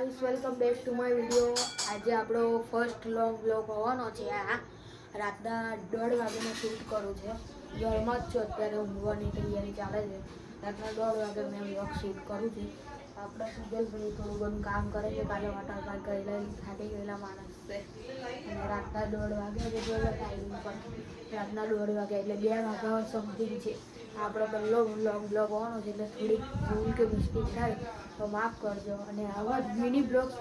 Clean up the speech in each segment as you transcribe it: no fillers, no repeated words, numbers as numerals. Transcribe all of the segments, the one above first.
Guys welcome back to my video. આજે આપણો first long blog હોવાનો છે. આ રાતના 1:30 વાગ્યાનો શૂટ કરું છે. ઘરમાં જ છું અત્યારે, ઊંઘવાની તૈયારી ચાલે છે. રાતના 1:30 વાગે મેં બ્લોગ શૂટ કરું છું. આપણા સુજલભાઈ થોડું ઘણું કામ કરે છે. કાલે વોટર પાર્ક ગયેલા, થાકી ગયેલા માણસ છે. અને રાતના 1:30 વાગ્યા છે તો ટાઈમ પર રાતના 1:30 વાગ્યા એટલે 2 વાગ્યા સમથિંગ છે. આપણો પહેલો લોંગ બ્લોગ હોવાનો છે એટલે થોડીક ભૂલ કે મિસ્ટેક થાય તો માફ કરજો. અને આવા જ મિની બ્લોગ્સ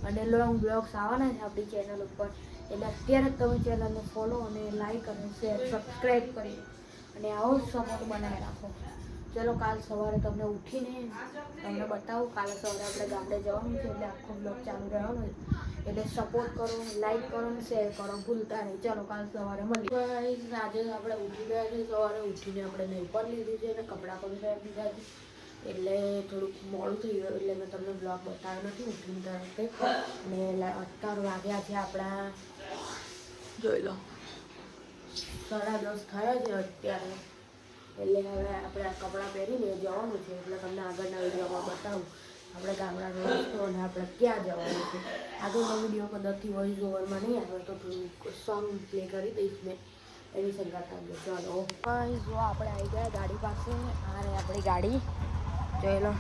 અને લોંગ બ્લોગ્સ આવવાના છે આપણી ચેનલ ઉપર. એટલે અત્યારે જ તમે ચેનલને ફોલો અને લાઈક અને શેર સબસ્ક્રાઈબ કરી અને આવો જ સપોર્ટ બનાવી રાખો. ચલો કાલ સવારે તમને ઉઠીને તમને બતાવું. કાલે સવારે આપણે ગામડે જવાનું છે એટલે આખો બ્લોગ ચાલુ રહેવાનો છે. એટલે સપોર્ટ કરો, લાઈક કરો અને શેર કરો, ભૂલતા નહીં. ચલો કાલ સવારે મળીએ. આજે આપણે ઉઠી ગયા છે. સવારે ઉઠીને આપણે નહીં પણ લીધું છે અને કપડાં પણ પહેરી દીધા છે. એટલે થોડુંક મોડું થઈ ગયું એટલે મેં તમને બ્લોગ બતાવ્યો નથી ઉઠીને તરત. અને અત્યાર વાગ્યા છે આપણા, જોઈ લો, 10:30 થયા છે અત્યારે. એટલે હવે આપણે આ કપડાં પહેરીને જવાનું છે. એટલે તમને આગળના વિડીયોમાં બતાવું આપણે ગામડાનો રસ્તો અને આપણે ક્યાં જવાનું છે. આગળનો વિડીયો કદાચથી વોઇસ ઓવરમાં નહીં આવે તો થોડું સોંગ પ્લે કરી દઈશ મેં, એની સંગાત આવજો. ચાલો જો આપણે આવી ગયા ગાડી પાસે. આ રે આપણી ગાડી, જોઈ લો,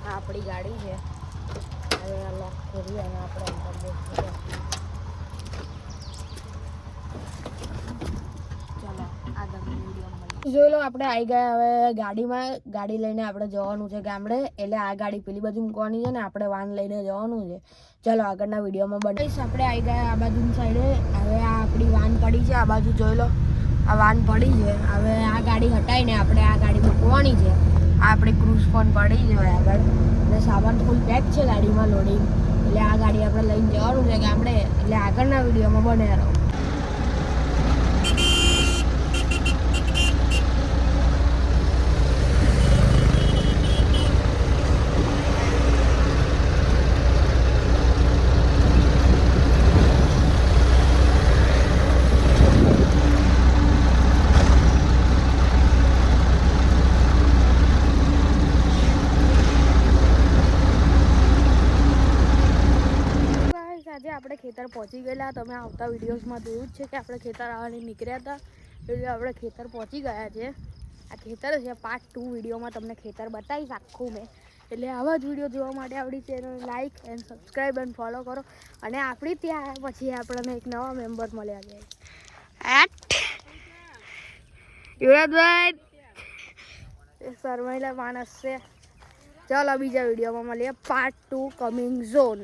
આ આપણી ગાડી છે. હવે આ લોક ખોલી અને આપણે અંદર બેસીએ. ચાલો આગળનો વિડીયો જોઈ લો. આપણે આવી ગયા હવે ગાડીમાં. ગાડી લઈને આપણે જવાનું છે ગામડે. એટલે આ ગાડી પેલી બાજુ મૂકવાની છે ને આપણે વાન લઈને જવાનું છે. ચલો આગળના વિડીયોમાં બનીશ. આપણે આવી ગયા આ બાજુની સાઈડે. હવે આ આપણી વાન પડી છે આ બાજુ, જોઈ લો, આ વાન પડી છે. હવે આ ગાડી હટાવીને આપણે આ ગાડી મૂકવાની છે. આ આપણી ક્રૂઝ ફોન પડી છે આગળ અને સામાન ફૂલ પેક છે ગાડીમાં લોડિંગ. એટલે આ ગાડી આપણે લઈને જવાનું છે ગામડે. એટલે આગળના વિડીયોમાં બને રહો. આજે આપણે ખેતર પહોંચી ગયેલા. તમે આવતા વિડીયોઝમાં જોયું જ છે કે આપણે ખેતર આવવાની નીકળ્યા હતા. એટલે આપણે ખેતર પહોંચી ગયા છે. આ ખેતર છે. પાર્ટ 2 વિડીયોમાં તમને ખેતર બતાવીશ આખું મેં. એટલે આવા જ વિડીયો જોવા માટે આપણી channel like and subscribe and follow કરો. અને આપણી ત્યાં આવ્યા પછી આપણને એક નવા મેમ્બર મળ્યા છે. યુવરાજભાઈ શરમાયેલા માણસ છે. ચાલો બીજા વિડીયોમાં મળીએ. Part 2 coming zone.